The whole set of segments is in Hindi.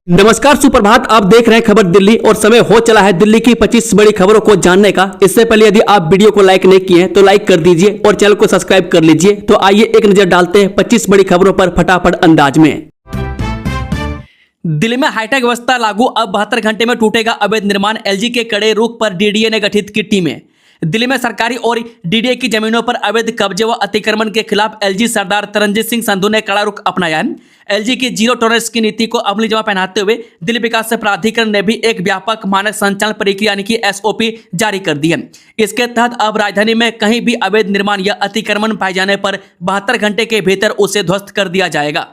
नमस्कार, सुप्रभात। आप देख रहे हैं खबर दिल्ली और समय हो चला है दिल्ली की 25 बड़ी खबरों को जानने का। इससे पहले यदि आप वीडियो को लाइक नहीं किए हैं तो लाइक कर दीजिए और चैनल को सब्सक्राइब कर लीजिए। तो आइए एक नजर डालते हैं 25 बड़ी खबरों पर फटाफट अंदाज में। दिल्ली में हाईटेक व्यवस्था लागू, अब 72 घंटे में टूटेगा अवैध निर्माण। एलजी के कड़े रुख पर डीडीए ने गठित की टीमें। दिल्ली में सरकारी और डीडीए की जमीनों पर अवैध कब्जे व अतिक्रमण के खिलाफ एलजी सरदार तरनजीत सिंह संधू ने कड़ा रुख अपनाया है। एलजी की जीरो टॉलरेंस की नीति को अमली जमा पहनाते हुए दिल्ली विकास प्राधिकरण ने भी एक व्यापक मानक संचालन प्रक्रिया यानी कि एसओपी जारी कर दी है। इसके तहत अब राजधानी में कहीं भी अवैध निर्माण या अतिक्रमण पाए जाने पर 72 घंटे के भीतर उसे ध्वस्त कर दिया जाएगा।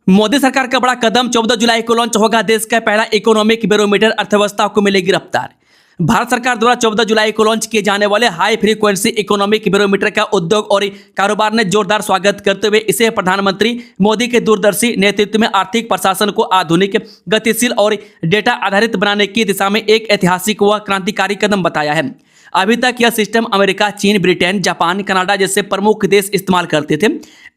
मोदी सरकार का बड़ा कदम, 14 जुलाई को लॉन्च होगा देश का पहला इकोनॉमिक बैरोमीटर, अर्थव्यवस्था को मिलेगी रफ्तार। भारत सरकार द्वारा 14 जुलाई को लॉन्च किए जाने वाले हाई फ्रीक्वेंसी इकोनॉमिक बैरोमीटर का उद्योग और कारोबार ने जोरदार स्वागत करते हुए इसे प्रधानमंत्री मोदी के दूरदर्शी नेतृत्व में आर्थिक प्रशासन को आधुनिक, गतिशील और डेटा आधारित बनाने की दिशा में एक ऐतिहासिक व क्रांतिकारी कदम बताया है। अभी तक यह सिस्टम अमेरिका, चीन, ब्रिटेन, जापान, कनाडा जैसे प्रमुख देश इस्तेमाल करते थे।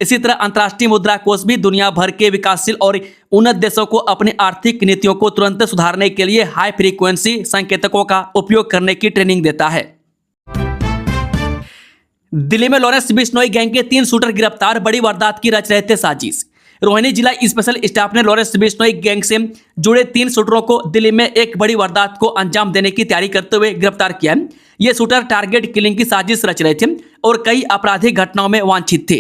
इसी तरह अंतर्राष्ट्रीय मुद्रा कोष भी दुनिया भर के विकासशील और उन्नत देशों को अपनी आर्थिक नीतियों को तुरंत सुधारने के लिए हाई फ्रीक्वेंसी संकेतकों का उपयोग करने की ट्रेनिंग देता है। दिल्ली में लॉरेंस बिश्नोई गैंग के 3 शूटर गिरफ्तार, बड़ी वारदात की रच रहे थे साजिश। रोहिणी जिला स्पेशल स्टाफ ने लॉरेंस बिश्नोई गैंग से जुड़े 3 शूटरों को दिल्ली में एक बड़ी वारदात को अंजाम देने की तैयारी करते हुए गिरफ्तार किया है। ये शूटर टारगेट किलिंग की साजिश रच रहे थे और कई आपराधिक घटनाओं में वांछित थे।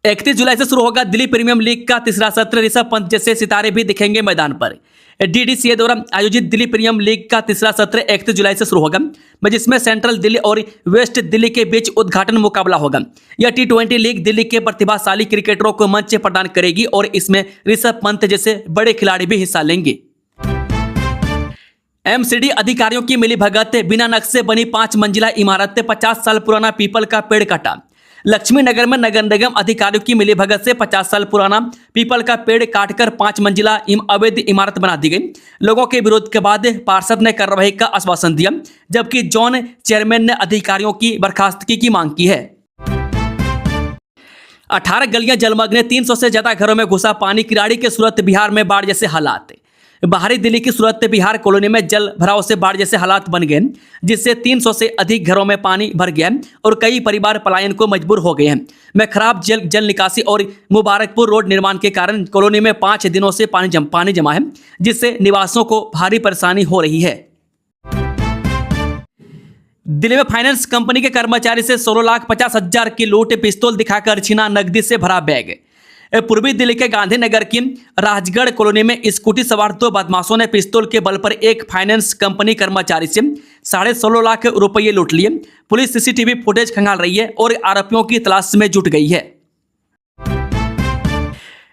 31 जुलाई से शुरू होगा दिल्ली प्रीमियर लीग का तीसरा सत्र। ऋषभ पंत जैसे सितारे भी दिखेंगे मैदान पर। डीडीसीए द्वारा आयोजित दिल्ली प्रीमियर लीग का तीसरा सत्र 31 जुलाई से शुरू होगा, जिसमें सेंट्रल दिल्ली और वेस्ट दिल्ली के बीच उद्घाटन मुकाबला होगा। यह T20 लीग दिल्ली के प्रतिभाशाली क्रिकेटरों को मंच प्रदान करेगी और इसमें ऋषभ पंत जैसे बड़े खिलाड़ी भी हिस्सा लेंगे। एमसीडी अधिकारियों की मिलीभगत, बिना नक्शे बनी 5 मंजिला इमारत, 50 साल पुराना पीपल का पेड़ काटा। लक्ष्मी नगर में नगर निगम अधिकारियों की मिलीभगत से 50 साल पुराना पीपल का पेड़ काटकर 5 मंजिला अवैध इमारत बना दी गई। लोगों के विरोध के बाद पार्षद ने कार्रवाई का आश्वासन दिया, जबकि जोन चेयरमैन ने अधिकारियों की बर्खास्तगी की मांग की है। 18 गलियां जलमग्न, 300 से ज्यादा घरों में घुसा पानी। किराड़ी के सूरत बिहार में बाढ़ जैसे हालात। बाहरी दिल्ली की सूरत बिहार कॉलोनी में जल भराव से बाढ़ जैसे हालात बन गए, जिससे 300 से अधिक घरों में पानी भर गया और कई परिवार पलायन को मजबूर हो गए हैं। में खराब जल निकासी और मुबारकपुर रोड निर्माण के कारण कॉलोनी में 5 दिनों से पानी जमा है, जिससे निवासियों को भारी परेशानी हो रही है। दिल्ली में फाइनेंस कंपनी के कर्मचारी से 16,50,000 की लूट, पिस्तौल दिखाकर छीना नकदी से भरा बैग। पूर्वी दिल्ली के गांधीनगर की राजगढ़ कॉलोनी में स्कूटी सवार 2 बदमाशों ने पिस्तौल के बल पर एक फाइनेंस कंपनी कर्मचारी से 16.5 लाख रुपये लूट लिए। पुलिस सीसीटीवी फुटेज खंगाल रही है और आरोपियों की तलाश में जुट गई है।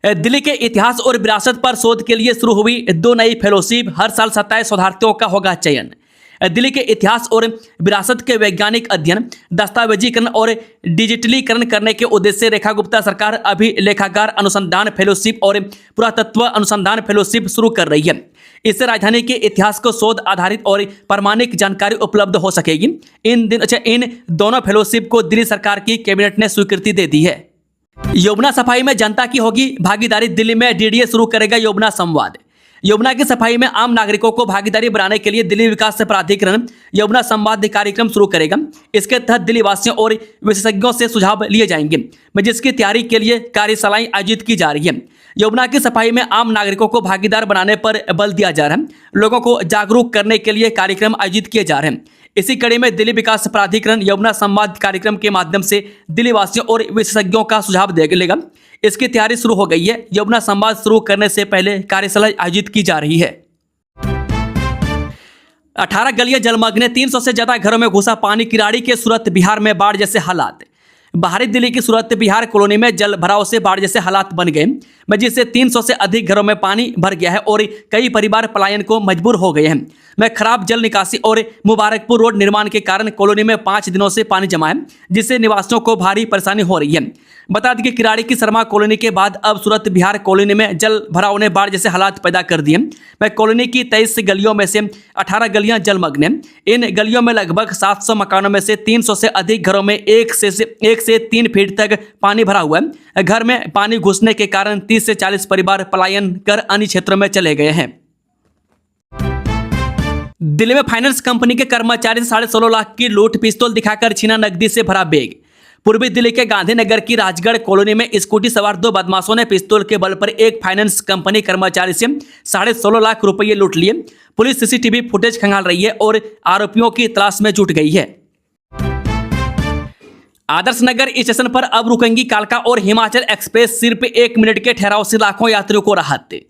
दिल्ली के इतिहास और विरासत पर शोध के लिए शुरू हुई 2 नई फेलोशिप, हर साल 27 शोधार्थियों का होगा चयन। दिल्ली के इतिहास और विरासत के वैज्ञानिक अध्ययन, दस्तावेजीकरण और डिजिटलीकरण करने के उद्देश्य से रेखा गुप्ता सरकार अभिलेखागार अनुसंधान फेलोशिप और पुरातत्व अनुसंधान फेलोशिप शुरू कर रही है। इससे राजधानी के इतिहास को शोध आधारित और प्रामाणिक जानकारी उपलब्ध हो सकेगी। इन दोनों फेलोशिप को दिल्ली सरकार की कैबिनेट ने स्वीकृति दे दी है। यमुना सफाई में जनता की होगी भागीदारी, दिल्ली में डीडीए शुरू करेगा यमुना संवाद। यमुना की सफाई में आम नागरिकों को भागीदारी बनाने के लिए दिल्ली विकास प्राधिकरण यमुना संवाद कार्यक्रम शुरू करेगा। इसके तहत दिल्ली वासियों और विशेषज्ञों से सुझाव लिए जाएंगे, जिसकी तैयारी के लिए कार्यशालाएं आयोजित की जा रही है। यमुना की सफाई में आम नागरिकों को भागीदार बनाने पर बल दिया जा रहा है। लोगों को जागरूक करने के लिए कार्यक्रम आयोजित किए जा रहे हैं। इसी कड़ी में दिल्ली विकास प्राधिकरण यमुना संवाद कार्यक्रम के माध्यम से दिल्ली वासियों और विशेषज्ञों का सुझाव लेगा। इसकी तैयारी शुरू हो गई है। यमुना संवाद शुरू करने से पहले कार्यशाला आयोजित की जा रही है। 18 गलियां जलमग्न, 300 से ज्यादा घरों में घुसा पानी। किराड़ी के सूरत बिहार में बाढ़ जैसे हालात। बाहरी दिल्ली की सूरत बिहार कॉलोनी में जल भराव से बाढ़ जैसे हालात बन गए, जिससे 300 से अधिक घरों में पानी भर गया है और कई परिवार पलायन को मजबूर हो गए हैं। में खराब जल निकासी और मुबारकपुर रोड निर्माण के कारण कॉलोनी में 5 दिनों से पानी जमा है, जिससे निवासियों को भारी परेशानी हो रही है। बता दें कि किराड़ी की शर्मा कॉलोनी के बाद अब सूरत बिहार कॉलोनी में जल भराव ने बाढ़ जैसे हालात पैदा कर दिए। वह कॉलोनी की 23 गलियों में से 18 गलियां जलमग्न हैं। इन गलियों में लगभग 700 मकानों में से 300 से अधिक घरों में एक से 3 फीट तक पानी भरा हुआ है। घर में पानी घुसने के कारण 30 से 40 परिवार पलायन कर अन्य क्षेत्रों में चले गए हैं। दिल्ली में फाइनेंस कंपनी के कर्मचारी से 16.5 लाख की लूट, पिस्तौल दिखाकर छीना नकदी से भरा बैग। पूर्वी दिल्ली के गांधीनगर की राजगढ़ कॉलोनी में स्कूटी सवार 2 बदमाशों ने पिस्तौल के बल पर एक फाइनेंस कंपनी कर्मचारी से 16.5 लाख रुपये लूट लिए। पुलिस सीसीटीवी फुटेज खंगाल रही है और आरोपियों की तलाश में जुट गई है। आदर्श नगर स्टेशन पर अब रुकेंगी कालका और हिमाचल एक्सप्रेस। सिर्फ 1 मिनट के ठहराव से लाखों यात्रियों को राहत।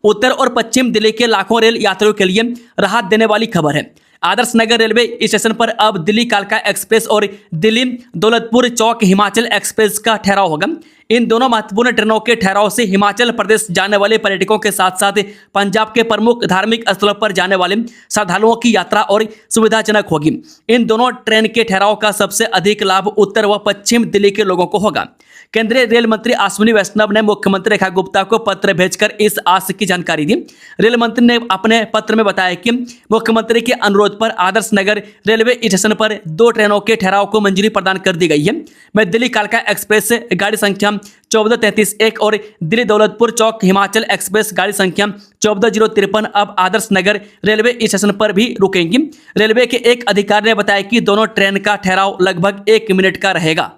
उत्तर और पश्चिम दिल्ली के लाखों रेल यात्रियों के लिए राहत देने वाली खबर है। आदर्श नगर रेलवे स्टेशन पर अब दिल्ली कालका एक्सप्रेस और दिल्ली दौलतपुर चौक हिमाचल एक्सप्रेस का ठहराव होगा। इन दोनों महत्वपूर्ण ट्रेनों के ठहराव से हिमाचल प्रदेश जाने वाले पर्यटकों के साथ साथ पंजाब के प्रमुख धार्मिक स्थलों पर जाने वाले श्रद्धालुओं की यात्रा और सुविधाजनक होगी। इन दोनों ट्रेन के ठहराव का सबसे अधिक लाभ उत्तर व पश्चिम दिल्ली के लोगों को होगा। केंद्रीय रेल मंत्री अश्विनी वैष्णव ने मुख्यमंत्री रेखा गुप्ता को पत्र भेजकर इस आशय की जानकारी दी। रेल मंत्री ने अपने पत्र में बताया कि मुख्यमंत्री के अनुरोध पर आदर्श नगर रेलवे स्टेशन पर 2 ट्रेनों के ठहराव को मंजूरी प्रदान कर दी गई है। मैं दिल्ली कालका एक्सप्रेस गाड़ी संख्या 1433-1 और दिल्ली दौलतपुर चौक हिमाचल एक्सप्रेस गाड़ी संख्या 14053 अब आदर्श नगर रेलवे स्टेशन पर भी रुकेंगी। रेलवे के एक अधिकारी ने बताया कि दोनों ट्रेन का ठहराव लगभग 1 मिनट का रहेगा।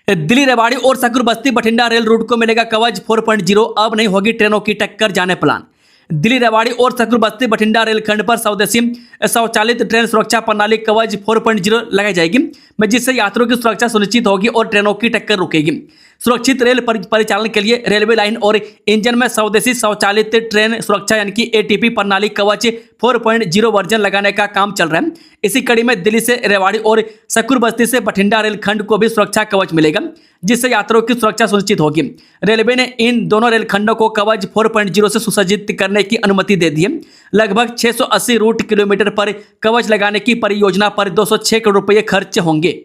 दिल्ली रेवाड़ी और सकूर बस्ती बठिंडा रेल रूट को मिलेगा कवच 4.0। अब नहीं होगी ट्रेनों की टक्कर, जाने प्लान। दिल्ली रेवाड़ी और सकूर बस्ती बठिंडा रेलखंड पर स्वदेशी स्वचालित ट्रेन सुरक्षा प्रणाली कवच 4.0 लगाई जाएगी, जिससे यात्रियों की सुरक्षा सुनिश्चित होगी और ट्रेनों की टक्कर रुकेगी। सुरक्षित रेल परिचालन के लिए रेलवे लाइन और इंजन में स्वदेशी स्वचालित ट्रेन सुरक्षा यानी कि एटीपी प्रणाली कवच 4.0 वर्जन लगाने का काम चल रहा है। इसी कड़ी में दिल्ली से रेवाड़ी और सकूर बस्ती से बठिंडा रेलखंड को भी सुरक्षा कवच मिलेगा, जिससे यात्रियों की सुरक्षा सुनिश्चित होगी। रेलवे ने इन दोनों रेलखंडों को कवच 4.0 से सुसज्जित करने की अनुमति दे दी है। लगभग 680 रूट किलोमीटर पर कवच लगाने की परियोजना पर 206 करोड़ रुपये खर्च होंगे।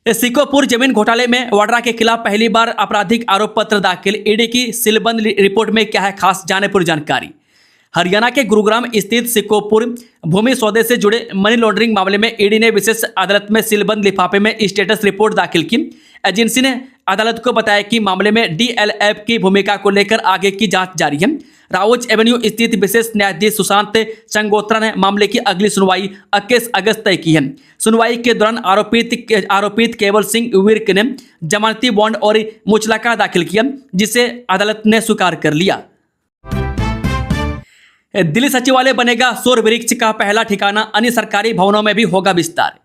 सिकोपुर जमीन घोटाले में वाड्रा के खिलाफ पहली बार आपराधिक आरोप पत्र दाखिल। ईडी की सीलबंद रिपोर्ट में क्या है खास, जाने पूरी जानकारी। हरियाणा के गुरुग्राम स्थित सिकोपुर भूमि सौदे से जुड़े मनी लॉन्ड्रिंग मामले में ईडी ने विशेष अदालत में सीलबंद लिफाफे में स्टेटस रिपोर्ट दाखिल की। एजेंसी ने अदालत को बताया कि मामले में डीएलएफ की भूमिका को लेकर आगे की जांच जारी है। राउज एवेन्यू स्थित विशेष न्यायाधीश सुशांत चंगोत्रा ने मामले की अगली सुनवाई 21 अगस्त तय की है। सुनवाई के दौरान आरोपित केवल सिंह विर्क ने जमानती बॉन्ड और मुचलका दाखिल किया, जिसे अदालत ने स्वीकार कर लिया। दिल्ली सचिवालय बनेगा सौर वृक्ष का पहला ठिकाना, अन्य सरकारी भवनों में भी होगा विस्तार।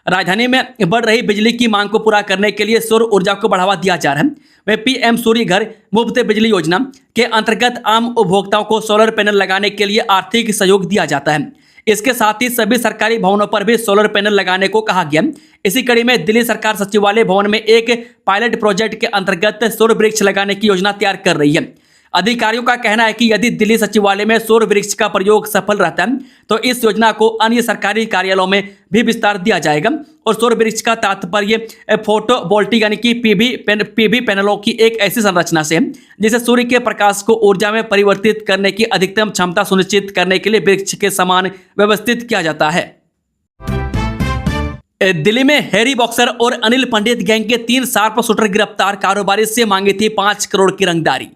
राजधानी में बढ़ रही बिजली की मांग को पूरा करने के लिए सौर ऊर्जा को बढ़ावा दिया जा रहा है। वह पीएम सूर्य घर मुफ्त बिजली योजना के अंतर्गत आम उपभोक्ताओं को सोलर पैनल लगाने के लिए आर्थिक सहयोग दिया जाता है। इसके साथ ही सभी सरकारी भवनों पर भी सोलर पैनल लगाने को कहा गया। इसी कड़ी में दिल्ली सरकार सचिवालय भवन में एक पायलट प्रोजेक्ट के अंतर्गत सौर वृक्ष लगाने की योजना तैयार कर रही है। अधिकारियों का कहना है कि यदि दिल्ली सचिवालय में सौर वृक्ष का प्रयोग सफल रहता है तो इस योजना को अन्य सरकारी कार्यालयों में भी विस्तार दिया जाएगा। और सौर वृक्ष का तात्पर्य फोटोवोल्टिक यानी कि पीवी पैनलों की एक ऐसी संरचना से है जिसे सूर्य के प्रकाश को ऊर्जा में परिवर्तित करने की अधिकतम क्षमता सुनिश्चित करने के लिए वृक्ष के समान व्यवस्थित किया जाता है। दिल्ली में हैरी बॉक्सर और अनिल पंडित गैंग के 3 शार्प शूटर गिरफ्तार, कारोबारी से मांगी थी 5 करोड़ की रंगदारी।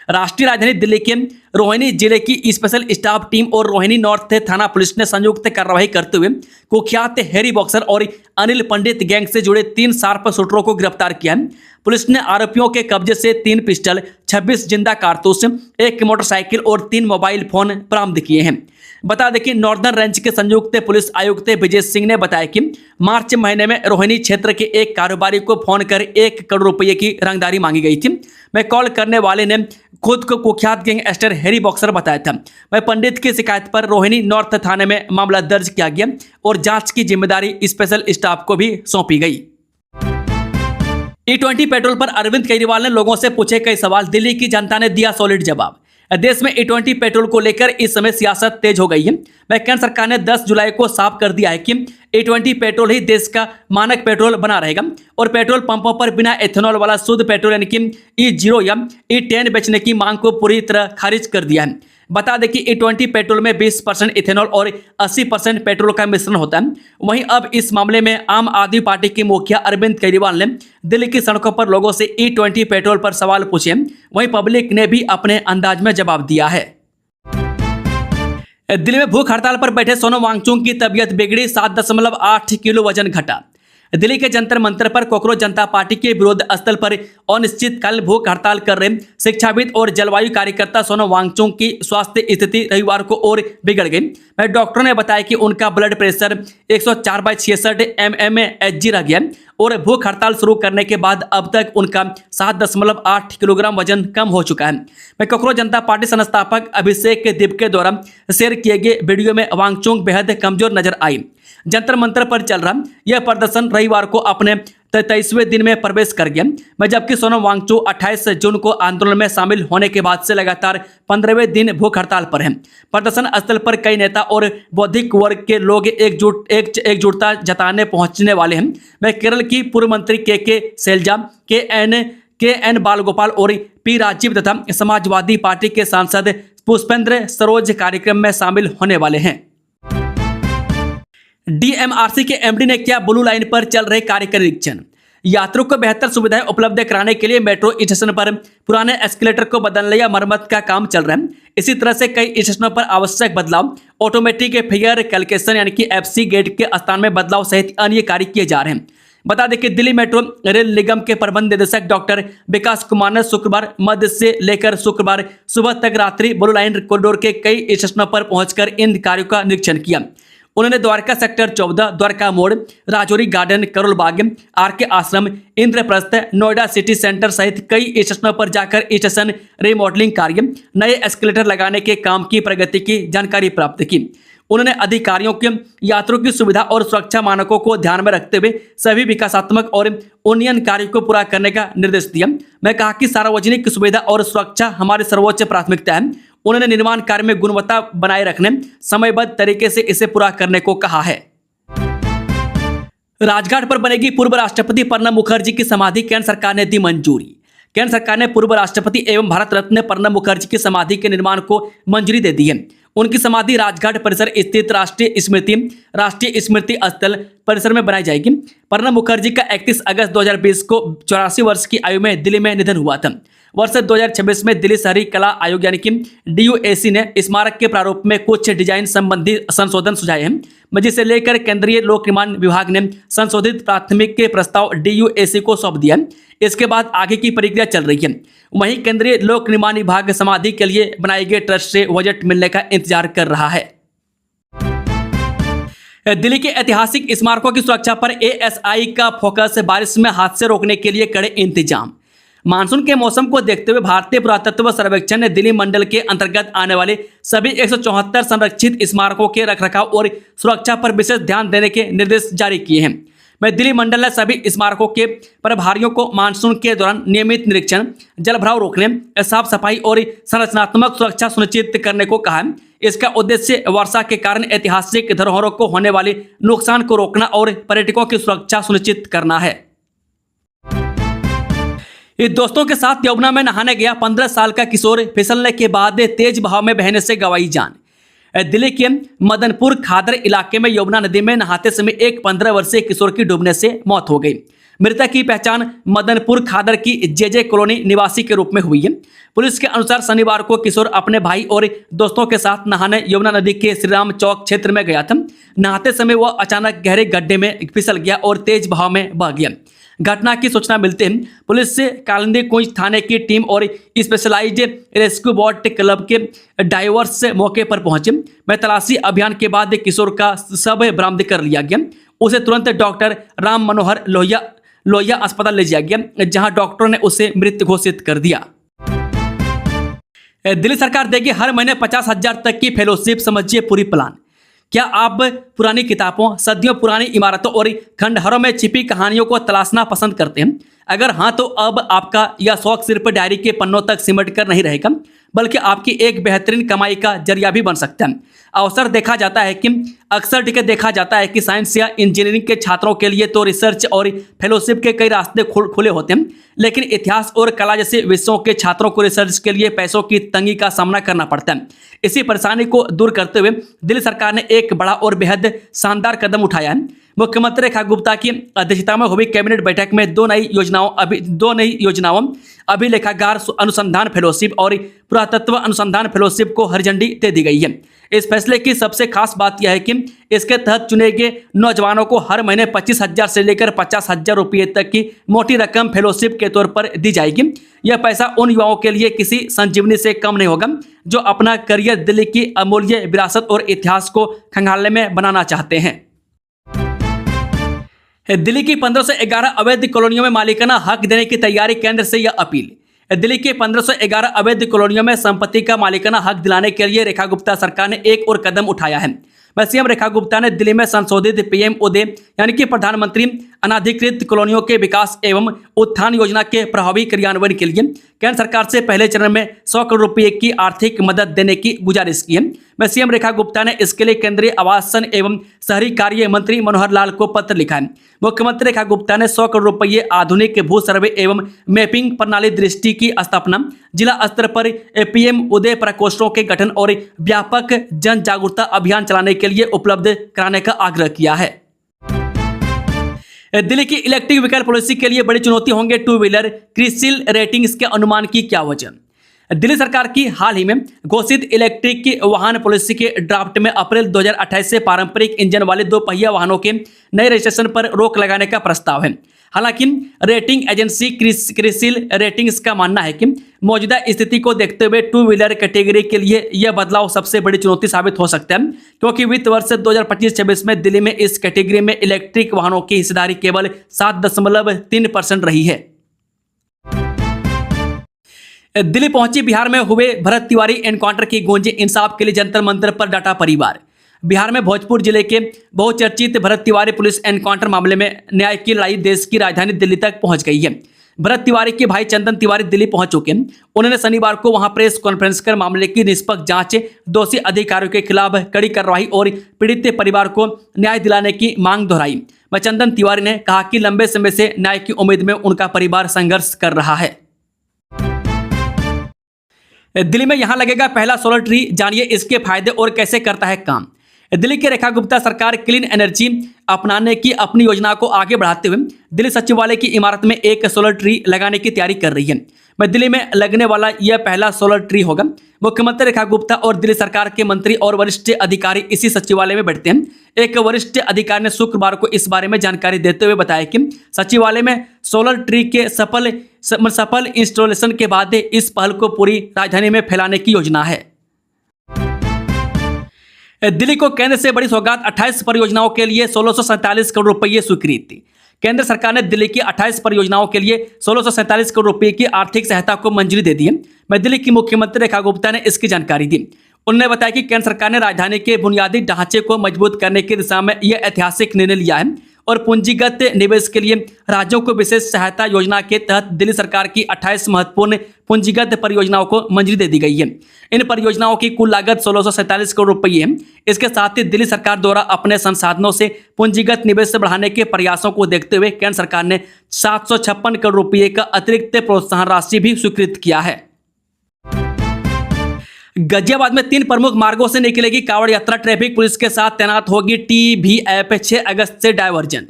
राष्ट्रीय राजधानी दिल्ली के रोहिणी जिले की स्पेशल स्टाफ टीम और रोहिणी नॉर्थ थाना पुलिस ने संयुक्त कार्रवाई करते हुए कुख्यात हैरी बॉक्सर और अनिल पंडित गैंग से जुड़े 3 शार्प शूटरों को गिरफ्तार किया है। पुलिस ने आरोपियों के कब्जे से 3 पिस्टल, 26 जिंदा कारतूस, 1 मोटरसाइकिल और 3 मोबाइल फोन बरामद किए हैं। बता दें कि नॉर्दर्न रेंज के संयुक्त पुलिस आयुक्त विजय सिंह ने बताया कि मार्च महीने में रोहिणी क्षेत्र के एक कारोबारी को फोन कर 1 करोड़ रुपये की रंगदारी मांगी गई थी। मैं कॉल करने वाले ने खुद को कुख्यात गैंगस्टर हैरी बॉक्सर बताया था। मैं पंडित की शिकायत पर रोहिणी नॉर्थ थाने में मामला दर्ज किया गया और जांच की जिम्मेदारी स्पेशल स्टाफ को भी सौंपी गई। E20 पेट्रोल पर अरविंद केजरीवाल ने लोगों से पूछे कई सवाल, दिल्ली की जनता ने दिया सॉलिड जवाब। देश में E20 पेट्रोल को लेकर इस समय सियासत तेज हो गई है। वह केंद्र सरकार ने 10 जुलाई को साफ कर दिया है कि E20 पेट्रोल ही देश का मानक पेट्रोल बना रहेगा और पेट्रोल पंपों पर बिना एथेनॉल वाला शुद्ध पेट्रोल यानी कि E0 या E10 बेचने की मांग को पूरी तरह खारिज कर दिया है। बता दें कि E20 पेट्रोल में 20% इथेनॉल और 80% पेट्रोल का मिश्रण होता है। वहीं अब इस मामले में आम आदमी पार्टी के मुखिया अरविंद केजरीवाल ने दिल्ली की सड़कों पर लोगों से E20 पेट्रोल पर सवाल पूछे। वहीं पब्लिक ने भी अपने अंदाज में जवाब दिया है। दिल्ली में भूख हड़ताल पर बैठे सोनम वांगचुक की तबीयत बिगड़ी, 7.8 किलो वजन घटा। दिल्ली के जंतर मंतर पर कॉकरोच जनता पार्टी के विरोध स्थल पर अनिश्चितकालीन भूख हड़ताल कर रहे शिक्षाविद और जलवायु कार्यकर्ता सोनम वांगचुक की स्वास्थ्य स्थिति रविवार को और बिगड़ गई। डॉक्टरों ने बताया कि उनका ब्लड प्रेशर 104/66 mmHg रह गया और भूख हड़ताल शुरू करने के बाद अब तक उनका 7.8 किलोग्राम वजन कम हो चुका है। कॉकरोच जनता पार्टी संस्थापक अभिषेक दिप के द्वारा शेयर किए गए वीडियो में वांगचुक बेहद कमजोर नजर आई। जंतर मंतर पर चल रहा यह प्रदर्शन रविवार को अपने 23वें दिन में प्रवेश कर गया, जबकि सोनम वांगचुक 28 जून को आंदोलन में शामिल होने के बाद से लगातार 15वें दिन भूख हड़ताल पर हैं। प्रदर्शन स्थल पर कई नेता और बौद्धिक वर्ग के लोग एकजुटता जताने पहुंचने वाले हैं। वह केरल की पूर्व मंत्री के शैलजा, के एन बालगोपाल और पी राजीव तथा समाजवादी पार्टी के सांसद पुष्पेंद्र सरोज कार्यक्रम में शामिल होने वाले हैं। डीएमआरसी के एमडी ने किया ब्लू लाइन पर चल रहे कार्य का निरीक्षण। यात्रियों को बेहतर सुविधाएं उपलब्ध कराने के लिए मेट्रो स्टेशन पर पुराने एस्केलेटर को बदलने या मरम्मत का काम चल रहा है। इसी तरह से कई स्टेशनों पर आवश्यक बदलाव, ऑटोमेटिक फेयर कैलकुलेशन यानी कि एफसी गेट के स्थान में बदलाव सहित अन्य कार्य किए जा रहे हैं। बता दें कि दिल्ली मेट्रो रेल निगम के प्रबंध निदेशक डॉक्टर विकास कुमार ने शुक्रवार मध्य से लेकर शुक्रवार सुबह तक रात्रि ब्लू लाइन कॉरिडोर के कई स्टेशनों पर पहुंचकर इन कार्यों का निरीक्षण किया। उन्होंने द्वारका सेक्टर 14, द्वारका मोड़, राजौरी गार्डन, करोल बाग, आरके आश्रम, इंद्रप्रस्थ, नोएडा सिटी सेंटर सहित कई स्टेशनों पर जाकर स्टेशन रिमॉडलिंग कार्य, नए एस्केलेटर लगाने के काम की प्रगति की जानकारी प्राप्त की। उन्होंने अधिकारियों के यात्रियों की सुविधा और सुरक्षा मानकों को ध्यान में रखते हुए सभी विकासात्मक और उन्नयन कार्यों को पूरा करने का निर्देश दिया। मैं कहा कि सार्वजनिक सुविधा और सुरक्षा हमारी सर्वोच्च प्राथमिकता है। उन्होंने निर्माण कार्य में गुणवत्ता बनाए रखने, समयबद्ध तरीके से इसे पूरा करने को कहा है। राजघाट पर बनेगी पूर्व राष्ट्रपति प्रणब मुखर्जी की समाधि, केंद्र सरकार ने दी मंजूरी। केंद्र सरकार ने पूर्व राष्ट्रपति एवं भारत रत्न प्रणब मुखर्जी की समाधि के निर्माण को मंजूरी दे दी है। उनकी समाधि राजघाट परिसर स्थित राष्ट्रीय स्मृति स्थल परिसर में बनाई जाएगी। प्रणब मुखर्जी का 31 अगस्त 2020 को 84 वर्ष की आयु में दिल्ली में निधन हुआ था। वर्ष 2026 में दिल्ली शहरी कला आयोग यानी कि DUAC ने स्मारक के प्रारूप में कुछ डिजाइन संबंधी संशोधन सुझाए हैं, जिसे लेकर केंद्रीय लोक निर्माण विभाग ने संशोधित प्राथमिक के प्रस्ताव DUAC को सौंप दिया। इसके बाद आगे की प्रक्रिया चल रही है। वहीं केंद्रीय लोक निर्माण विभाग समाधि के लिए बनाए गए ट्रस्ट से बजट मिलने का इंतजार कर रहा है। दिल्ली के ऐतिहासिक स्मारकों की सुरक्षा पर ASI का फोकस, बारिश में हादसे रोकने के लिए कड़े इंतजाम। मानसून के मौसम को देखते हुए भारतीय पुरातत्व सर्वेक्षण ने दिल्ली मंडल के अंतर्गत आने वाले सभी 174 संरक्षित स्मारकों के रखरखाव और सुरक्षा पर विशेष ध्यान देने के निर्देश जारी किए हैं। दिल्ली मंडल ने सभी स्मारकों के प्रभारियों को मानसून के दौरान नियमित निरीक्षण, जलभराव रोकने, साफ सफाई और संरचनात्मक सुरक्षा सुनिश्चित करने को कहा है। इसका उद्देश्य वर्षा के कारण ऐतिहासिक धरोहरों को होने वाले नुकसान को रोकना और पर्यटकों की सुरक्षा सुनिश्चित करना है। दोस्तों के साथ यमुना में नहाने गया 15 साल का किशोर फिसलने के बाद तेज बहाव में बहने से गंवाई जान। दिल्ली के मदनपुर खादर इलाके में यमुना नदी में नहाते समय एक 15 वर्षीय किशोर की डूबने से मौत हो गई। मृतक की पहचान मदनपुर खादर की JJ कॉलोनी निवासी के रूप में हुई है। पुलिस के अनुसार शनिवार को किशोर अपने भाई और दोस्तों के साथ नहाने यमुना नदी के श्रीराम चौक क्षेत्र में गया था। नहाते समय वह अचानक गहरे गड्ढे में फिसल गया और तेज बहाव में बह गया। घटना की सूचना मिलते ही पुलिस से कालिंदी कुंज थाने की टीम और स्पेशलाइज्ड रेस्क्यू बोट क्लब के डाइवर्स मौके पर पहुंचे। तलाशी अभियान के बाद किशोर का शव बरामद कर लिया गया। उसे तुरंत डॉक्टर राम मनोहर लोहिया अस्पताल ले जाया गया, जहां डॉक्टरों ने उसे मृत घोषित कर दिया। दिल्ली सरकार देगी हर महीने 50,000 तक की फेलोशिप, समझिए पूरी प्लान। क्या आप पुरानी किताबों, सदियों पुरानी इमारतों और खंडहरों में छिपी कहानियों को तलाशना पसंद करते हैं? अगर हाँ, तो अब आपका यह शौक सिर्फ डायरी के पन्नों तक सिमट कर नहीं रहेगा, बल्कि आपकी एक बेहतरीन कमाई का जरिया भी बन सकता है। अक्सर देखा जाता है कि साइंस या इंजीनियरिंग के छात्रों के लिए तो रिसर्च और फेलोशिप के कई रास्ते खुले होते हैं, लेकिन इतिहास और कला जैसे विषयों के छात्रों को रिसर्च के लिए पैसों की तंगी का सामना करना पड़ता है। इसी परेशानी को दूर करते हुए दिल्ली सरकार ने एक बड़ा और बेहद शानदार कदम उठाया है। मुख्यमंत्री रेखा गुप्ता की अध्यक्षता में हुई कैबिनेट बैठक में दो नई योजनाओं अभिलेखागार अनुसंधान फेलोशिप और पुरातत्व अनुसंधान फेलोशिप को हरी झंडी दे दी गई है। इस फैसले की सबसे खास बात यह है कि इसके तहत चुने गए नौजवानों को हर महीने 25,000 से लेकर 50,000 रुपये तक की मोटी रकम फेलोशिप के तौर पर दी जाएगी। यह पैसा उन युवाओं के लिए किसी संजीवनी से कम नहीं होगा जो अपना करियर दिल्ली की अमूल्य विरासत और इतिहास को खंगालने में बनाना चाहते हैं। दिल्ली की 1511 अवैध कॉलोनियों में मालिकाना हक देने की तैयारी, केंद्र से यह अपील। दिल्ली के 1511 अवैध कॉलोनियों में संपत्ति का मालिकाना हक दिलाने के लिए रेखा गुप्ता सरकार ने एक और कदम उठाया है। सीएम रेखा गुप्ता ने दिल्ली में संशोधित पीएम उदय यानी कि प्रधानमंत्री अनाधिकृत कॉलोनियों के विकास एवं उत्थान योजना के प्रभावी क्रियान्वयन के लिए केंद्र सरकार से पहले चरण में 100 करोड़ रुपए की आर्थिक मदद देने की गुजारिश की है। सीएम रेखा गुप्ता ने इसके लिए केंद्रीय आवासन एवं शहरी कार्य मंत्री मनोहर लाल को पत्र लिखा है। मुख्यमंत्री रेखा गुप्ता ने 100 करोड़ रुपये आधुनिक भू सर्वे एवं मैपिंग प्रणाली दृष्टि की स्थापना, जिला स्तर पर पीएम उदय प्रकोष्ठों के गठन और व्यापक जन जागरूकता अभियान चलाने के लिए उपलब्ध कराने का आग्रह किया है। दिल्ली की इलेक्ट्रिक व्हीकल पॉलिसी के लिए बड़ी चुनौती होंगे टू व्हीलर क्रिसिल रेटिंग्स के अनुमान की क्या वजह। दिल्ली सरकार की हाल ही में घोषित इलेक्ट्रिक वाहन पॉलिसी के ड्राफ्ट में अप्रैल 2028 से पारंपरिक इंजन वाले दो पहिया वाहनों के नए रजिस्ट्रेशन पर रोक लगाने का प्रस्ताव है। हालांकि रेटिंग एजेंसी क्रिसिल रेटिंग्स का मानना है कि मौजूदा स्थिति को देखते हुए टू व्हीलर कैटेगरी के लिए यह बदलाव सबसे बड़ी चुनौती साबित हो सकता है, क्योंकि वित्त वर्ष 2025-26 में दिल्ली में इस कैटेगरी में इलेक्ट्रिक वाहनों की हिस्सेदारी केवल 7.3% रही है। दिल्ली पहुंची बिहार में हुए भरत तिवारी एनकाउंटर की गूंजी, इंसाफ के लिए जंतर मंतर पर डटा परिवार। बिहार में भोजपुर जिले के बहुचर्चित भरत तिवारी पुलिस एनकाउंटर मामले में न्याय की लड़ाई देश की राजधानी दिल्ली तक पहुंच गई है। भरत तिवारी के भाई चंदन तिवारी दिल्ली पहुंच चुके हैं। उन्होंने शनिवार को वहां प्रेस कॉन्फ्रेंस कर मामले की निष्पक्ष जांच, दोषी अधिकारियों के खिलाफ कड़ी कार्रवाई और पीड़ित परिवार को न्याय दिलाने की मांग दोहराई। चंदन तिवारी ने कहा कि लंबे समय से न्याय की उम्मीद में उनका परिवार संघर्ष कर रहा है। दिल्ली में यहां लगेगा पहला सोलर ट्री, जानिए इसके फायदे और कैसे करता है काम। दिल्ली की रेखा गुप्ता सरकार क्लीन एनर्जी अपनाने की अपनी योजना को आगे बढ़ाते हुए दिल्ली सचिवालय की इमारत में एक सोलर ट्री लगाने की तैयारी कर रही है। दिल्ली में लगने वाला यह पहला सोलर ट्री होगा। मुख्यमंत्री रेखा गुप्ता और दिल्ली सरकार के मंत्री और वरिष्ठ अधिकारी इसी सचिवालय में बैठते हैं। एक वरिष्ठ अधिकारी ने शुक्रवार को इस बारे में जानकारी देते हुए बताया कि सचिवालय में सोलर ट्री के सफल इंस्टॉलेशन के बाद इस पहल को पूरी राजधानी में फैलाने की योजना है। दिल्ली को केंद्र से बड़ी सौगात, 28 परियोजनाओं के लिए 1647 करोड़ रुपये स्वीकृति। केंद्र सरकार ने दिल्ली की 28 परियोजनाओं के लिए 1647 करोड़ रुपये की आर्थिक सहायता को मंजूरी दे दी है। दिल्ली की मुख्यमंत्री रेखा गुप्ता ने इसकी जानकारी दी। उन्होंने बताया कि केंद्र सरकार ने राजधानी के बुनियादी ढांचे को मजबूत करने की दिशा में यह ऐतिहासिक निर्णय लिया है और पूंजीगत निवेश के लिए राज्यों को विशेष सहायता योजना के तहत दिल्ली सरकार की 28 महत्वपूर्ण पूंजीगत परियोजनाओं को मंजूरी दे दी गई है। इन परियोजनाओं की कुल लागत 1647 करोड़ रुपये है। इसके साथ ही दिल्ली सरकार द्वारा अपने संसाधनों से पूंजीगत निवेश बढ़ाने के प्रयासों को देखते हुए केंद्र सरकार ने 756 करोड़ रुपये का अतिरिक्त प्रोत्साहन राशि भी स्वीकृत किया है। गाजियाबाद में 3 प्रमुख मार्गों से निकलेगी कांवड़ यात्रा, ट्रैफिक पुलिस के साथ तैनात होगी TVF। 6 अगस्त से डायवर्जन।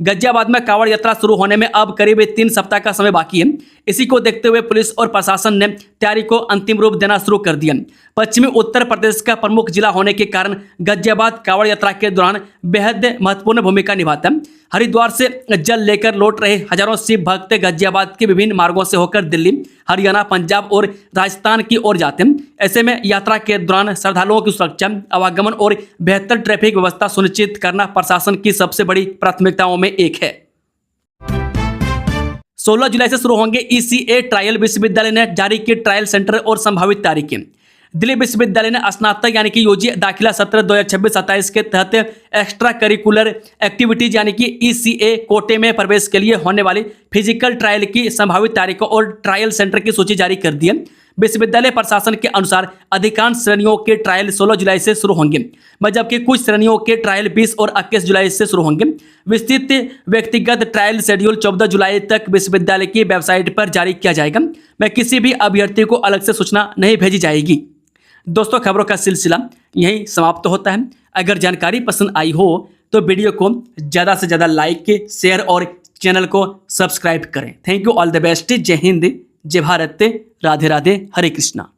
गाजियाबाद में कांवड़ यात्रा शुरू होने में अब करीब 3 सप्ताह का समय बाकी है। इसी को देखते हुए पुलिस और प्रशासन ने तैयारी को अंतिम रूप देना शुरू कर दिया। पश्चिमी उत्तर प्रदेश का प्रमुख जिला होने के कारण गाजियाबाद कांवड़ यात्रा के दौरान बेहद महत्वपूर्ण भूमिका निभाता है। हरिद्वार से जल लेकर लौट रहे हजारों शिव भक्त गाजियाबाद के विभिन्न मार्गों से होकर दिल्ली, हरियाणा, पंजाब और राजस्थान की ओर जाते हैं। ऐसे में यात्रा के दौरान श्रद्धालुओं की सुरक्षा, आवागमन और बेहतर ट्रैफिक व्यवस्था सुनिश्चित करना प्रशासन की सबसे बड़ी प्राथमिकताओं में एक है। 16 जुलाई से शुरू होंगे ECA ट्रायल। विश्वविद्यालय ने जारी की ट्रायल सेंटर और संभावित तारीखें। दिल्ली विश्वविद्यालय ने स्नातक यानी कि यूजी दाखिला सत्र 2026-27 के तहत एक्स्ट्रा करिकुलर एक्टिविटीज यानी कि ECA कोटे में प्रवेश के लिए होने वाली फिजिकल ट्रायल की संभावित तारीखों और ट्रायल सेंटर की सूची जारी कर दी है। विश्वविद्यालय प्रशासन के अनुसार अधिकांश श्रेणियों के ट्रायल 16 जुलाई से शुरू होंगे, जबकि कुछ श्रेणियों के ट्रायल 20 और 21 जुलाई से शुरू होंगे। विस्तृत व्यक्तिगत ट्रायल शेड्यूल 14 जुलाई तक विश्वविद्यालय की वेबसाइट पर जारी किया जाएगा। मैं किसी भी अभ्यर्थी को अलग से सूचना नहीं भेजी जाएगी। दोस्तों, खबरों का सिलसिला यहीं समाप्त होता है। अगर जानकारी पसंद आई हो तो वीडियो को ज़्यादा से ज़्यादा लाइक, शेयर और चैनल को सब्सक्राइब करें। Thank you, all the best. जय हिंद, जय भारत, राधे राधे, हरे कृष्णा।